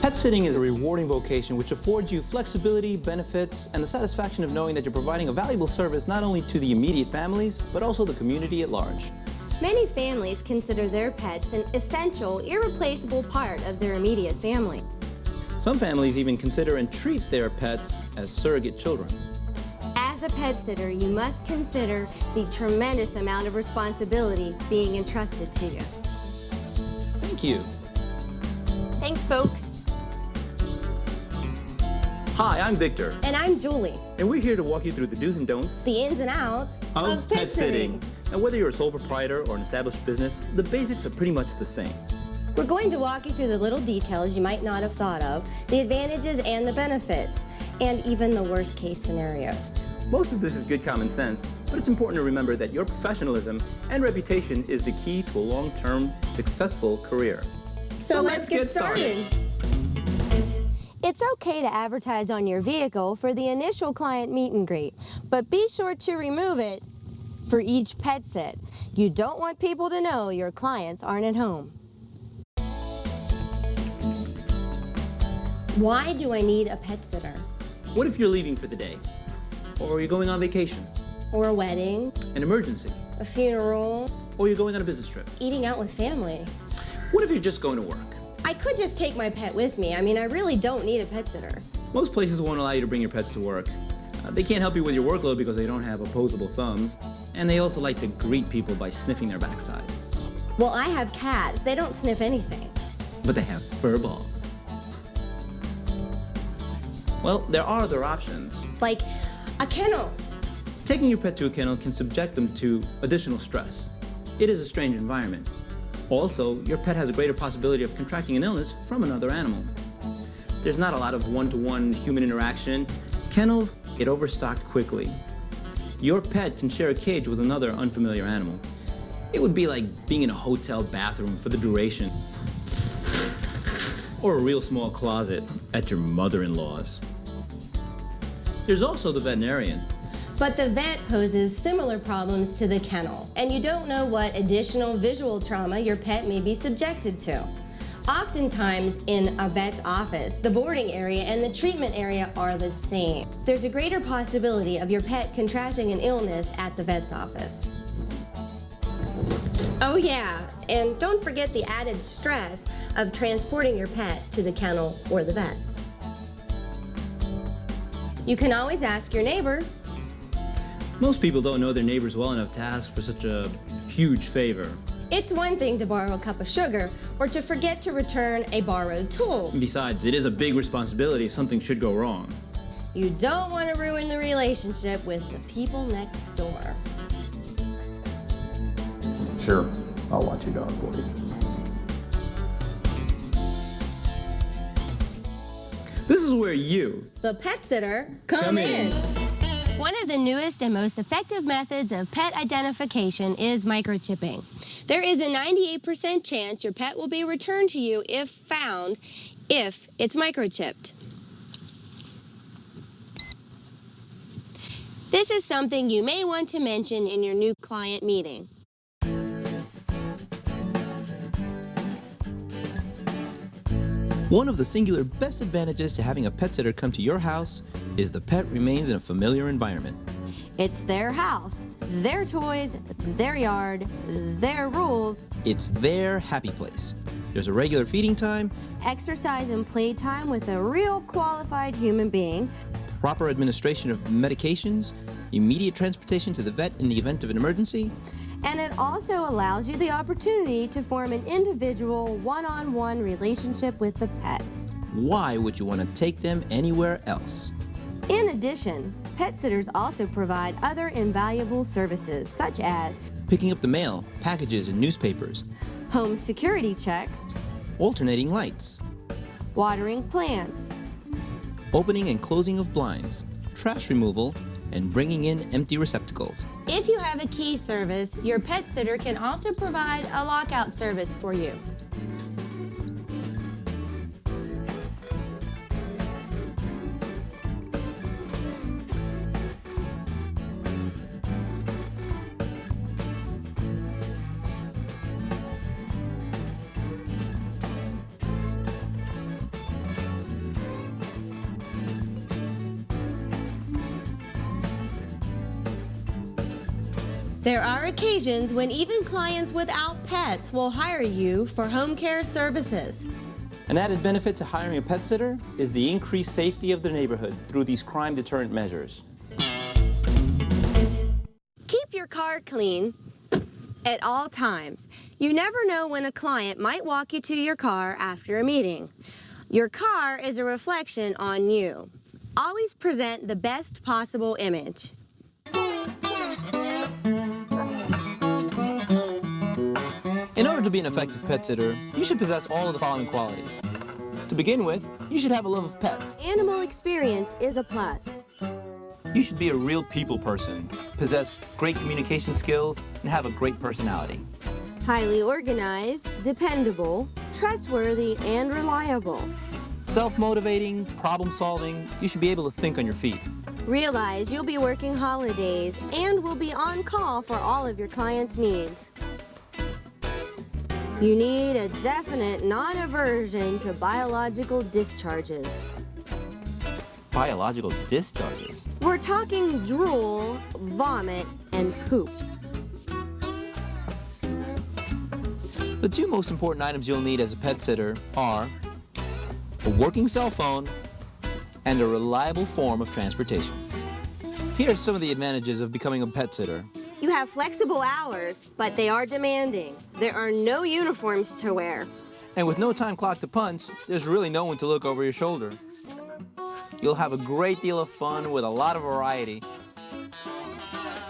Pet sitting is a rewarding vocation which affords you flexibility, benefits, and the satisfaction of knowing that you're providing a valuable service not only to the immediate families, but also the community at large. Many families consider their pets an essential, irreplaceable part of their immediate family. Some families even consider and treat their pets as surrogate children. As a pet sitter, you must consider the tremendous amount of responsibility being entrusted to you. Thank you. Thanks, folks. Hi, I'm Victor. And I'm Julie. And we're here to walk you through the do's and don'ts, The ins and outs of pet sitting. And whether you're a sole proprietor or an established business, the basics are pretty much the same. We're going to walk you through the little details you might not have thought of, the advantages and the benefits, and even the worst case scenarios. Most of this is good common sense, but it's important to remember that your professionalism and reputation is the key to a long-term, successful career. So let's get started. It's okay to advertise on your vehicle for the initial client meet and greet, but be sure to remove it for each pet sit. You don't want people to know your clients aren't at home. Why do I need a pet sitter? What if you're leaving for the day? Or you're going on vacation? Or a wedding? An emergency? A funeral? Or you're going on a business trip? Eating out with family? What if you're just going to work? I could just take my pet with me. I mean, I really don't need a pet sitter. Most places won't allow you to bring your pets to work. They can't help you with your workload because they don't have opposable thumbs. And they also like to greet people by sniffing their backsides. Well, I have cats. They don't sniff anything. But they have fur balls. Well, there are other options. Like a kennel. Taking your pet to a kennel can subject them to additional stress. It is a strange environment. Also, your pet has a greater possibility of contracting an illness from another animal. There's not a lot of one-to-one human interaction. Kennels get overstocked quickly. Your pet can share a cage with another unfamiliar animal. It would be like being in a hotel bathroom for the duration. Or a real small closet at your mother-in-law's. There's also the veterinarian. But the vet poses similar problems to the kennel, and you don't know what additional visual trauma your pet may be subjected to. Oftentimes in a vet's office, the boarding area and the treatment area are the same. There's a greater possibility of your pet contracting an illness at the vet's office. Oh yeah, and don't forget the added stress of transporting your pet to the kennel or the vet. You can always ask your neighbor. Most people don't know their neighbors well enough to ask for such a huge favor. It's one thing to borrow a cup of sugar or to forget to return a borrowed tool. Besides, it is a big responsibility if something should go wrong. You don't want to ruin the relationship with the people next door. Sure, I'll watch your dog for you. This is where you, the pet sitter, come in. One of the newest and most effective methods of pet identification is microchipping. There is a 98% chance your pet will be returned to you if found, if it's microchipped. This is something you may want to mention in your new client meeting. One of the singular best advantages to having a pet sitter come to your house is the pet remains in a familiar environment. It's their house, their toys, their yard, their rules. It's their happy place. There's a regular feeding time, Exercise and playtime with a real qualified human being. proper administration of medications, immediate transportation to the vet in the event of an emergency. And it also allows you the opportunity to form an individual one-on-one relationship with the pet. Why would you want to take them anywhere else? In addition, pet sitters also provide other invaluable services such as Picking up the mail, packages, and newspapers. home security checks, Alternating lights. watering plants, Opening and closing of blinds. Trash removal, and bringing in empty receptacles. If you have a key service, your pet sitter can also provide a lockout service for you. There are occasions when even clients without pets will hire you for home care services. An added benefit to hiring a pet sitter is the increased safety of the neighborhood through these crime deterrent measures. Keep your car clean at all times. You never know when a client might walk you to your car after a meeting. Your car is a reflection on you. Always present the best possible image. In order to be an effective pet sitter, you should possess all of the following qualities. To begin with, you should have a love of pets. Animal experience is a plus. You should be a real people person, possess great communication skills, and have a great personality. Highly organized, dependable, trustworthy, and reliable. Self-motivating, problem-solving, you should be able to think on your feet. Realize you'll be working holidays and will be on call for all of your clients' needs. You need a definite non-aversion to biological discharges. Biological discharges? We're talking drool, vomit, and poop. The two most important items you'll need as a pet sitter are a working cell phone and a reliable form of transportation. Here are some of the advantages of becoming a pet sitter. You have flexible hours, but they are demanding. There are no uniforms to wear. And with no time clock to punch, there's really no one to look over your shoulder. You'll have a great deal of fun with a lot of variety. And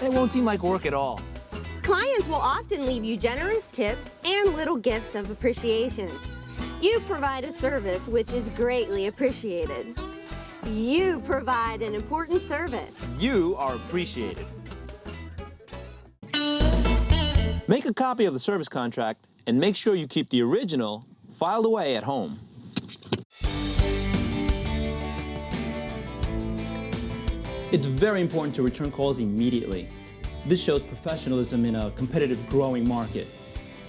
it won't seem like work at all. Clients will often leave you generous tips and little gifts of appreciation. You provide a service which is greatly appreciated. You provide an important service. You are appreciated. Make a copy of the service contract and make sure you keep the original filed away at home. It's very important to return calls immediately. This shows professionalism in a competitive, growing market.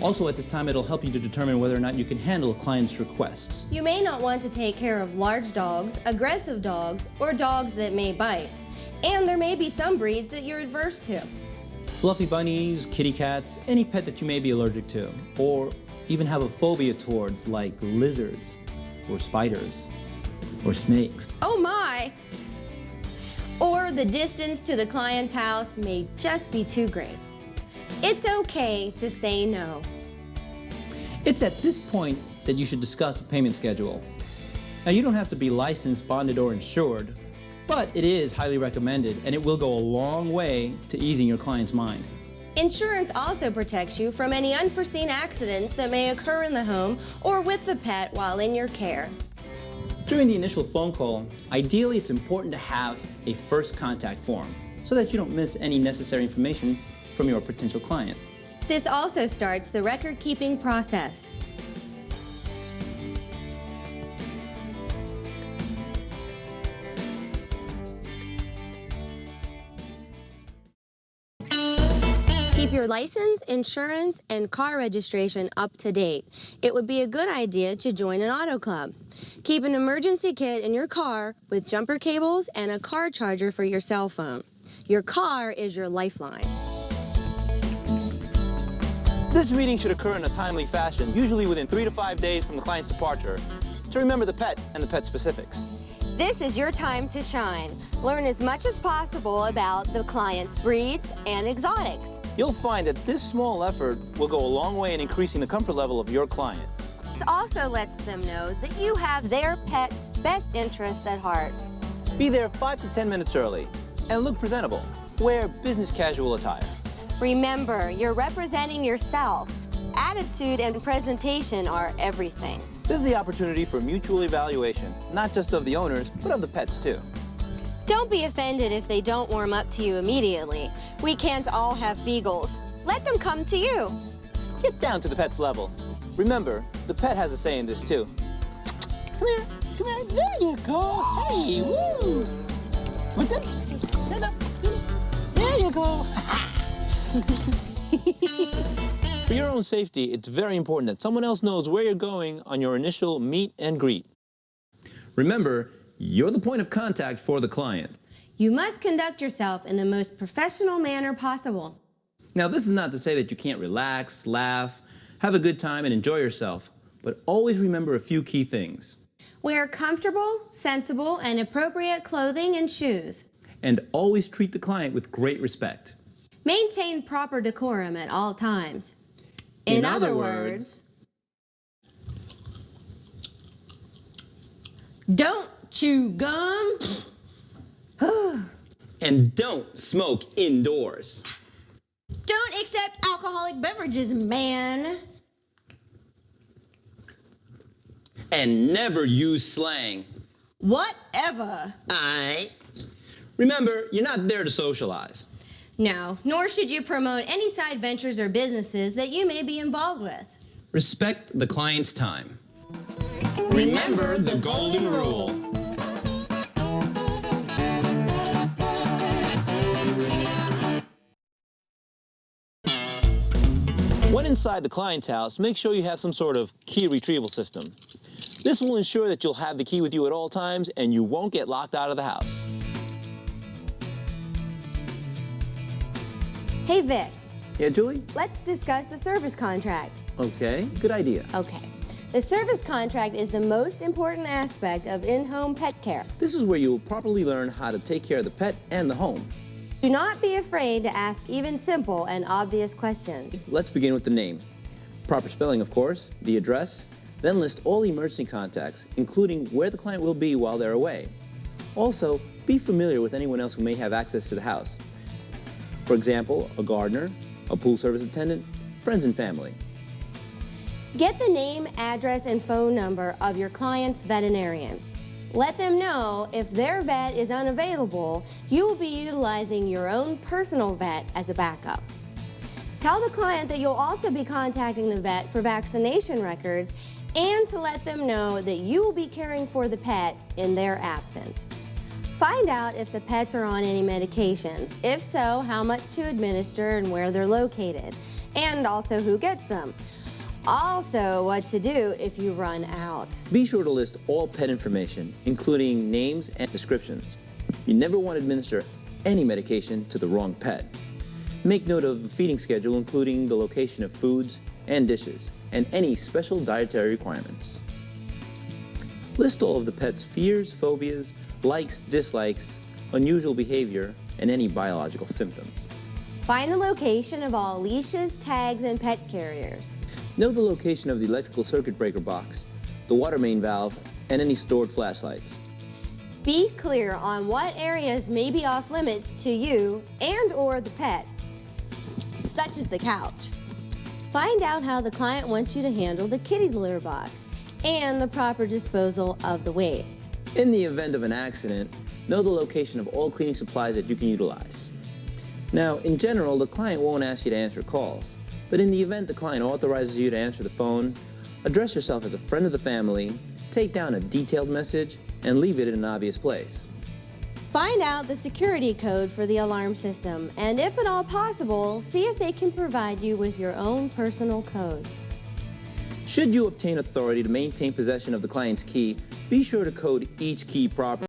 Also, at this time, it'll help you to determine whether or not you can handle a client's requests. You may not want to take care of large dogs, aggressive dogs, or dogs that may bite. And there may be some breeds that you're adverse to. Fluffy bunnies, kitty cats, any pet that you may be allergic to, or even have a phobia towards, like lizards, or spiders, or snakes. Oh my! Or the distance to the client's house may just be too great. It's okay to say no. It's at this point that you should discuss a payment schedule. Now, you don't have to be licensed, bonded, or insured, but it is highly recommended, and it will go a long way to easing your client's mind. Insurance also protects you from any unforeseen accidents that may occur in the home or with the pet while in your care. During the initial phone call, ideally it's important to have a first contact form so that you don't miss any necessary information from your potential client. This also starts the record-keeping process. Keep your license, insurance, and car registration up to date. It would be a good idea to join an auto club. Keep an emergency kit in your car with jumper cables and a car charger for your cell phone. Your car is your lifeline. This meeting should occur in a timely fashion, usually within 3 to 5 days from the client's departure, to remember the pet and the pet specifics. This is your time to shine. Learn as much as possible about the client's breeds and exotics. You'll find that this small effort will go a long way in increasing the comfort level of your client. It also lets them know that you have their pet's best interest at heart. Be there 5 to 10 minutes early and look presentable. Wear business casual attire. Remember, you're representing yourself. Attitude and presentation are everything. This is the opportunity for mutual evaluation, not just of the owners, but of the pets too. Don't be offended if they don't warm up to you immediately. We can't all have beagles. Let them come to you. Get down to the pet's level. Remember, the pet has a say in this too. Come here, there you go. Hey, woo! What the? Stand up. There you go. For your own safety, it's very important that someone else knows where you're going on your initial meet and greet. Remember, you're the point of contact for the client. You must conduct yourself in the most professional manner possible. Now, this is not to say that you can't relax, laugh, have a good time, and enjoy yourself, but always remember a few key things. Wear comfortable, sensible, and appropriate clothing and shoes. And always treat the client with great respect. Maintain proper decorum at all times. In other words, don't chew gum. And don't smoke indoors. Don't accept alcoholic beverages, man. And never use slang. Whatever. Remember, you're not there to socialize. No, nor should you promote any side ventures or businesses that you may be involved with. Respect the client's time. Remember the golden rule. When inside the client's house, make sure you have some sort of key retrieval system. This will ensure that you'll have the key with you at all times and you won't get locked out of the house. Hey, Vic. Yeah, Julie? Let's discuss the service contract. Okay, good idea. Okay. The service contract is the most important aspect of in-home pet care. This is where you'll properly learn how to take care of the pet and the home. Do not be afraid to ask even simple and obvious questions. Let's begin with the name. Proper spelling, of course, the address, then list all emergency contacts, including where the client will be while they're away. Also, be familiar with anyone else who may have access to the house. For example, a gardener, a pool service attendant, friends and family. Get the name, address, and phone number of your client's veterinarian. Let them know if their vet is unavailable, you will be utilizing your own personal vet as a backup. Tell the client that you'll also be contacting the vet for vaccination records and to let them know that you will be caring for the pet in their absence. Find out if the pets are on any medications. If so, how much to administer and where they're located, and also who gets them. Also, what to do if you run out. Be sure to list all pet information, including names and descriptions. You never want to administer any medication to the wrong pet. Make note of the feeding schedule, including the location of foods and dishes, and any special dietary requirements. List all of the pet's fears, phobias, likes, dislikes, unusual behavior, and any biological symptoms. Find the location of all leashes, tags, and pet carriers. Know the location of the electrical circuit breaker box, the water main valve, and any stored flashlights. Be clear on what areas may be off limits to you and or the pet, such as the couch. Find out how the client wants you to handle the kitty litter box and the proper disposal of the waste. In the event of an accident, know the location of all cleaning supplies that you can utilize. Now, in general, the client won't ask you to answer calls, but in the event the client authorizes you to answer the phone, address yourself as a friend of the family, take down a detailed message, and leave it in an obvious place. Find out the security code for the alarm system, and if at all possible, see if they can provide you with your own personal code. Should you obtain authority to maintain possession of the client's key, be sure to code each key properly.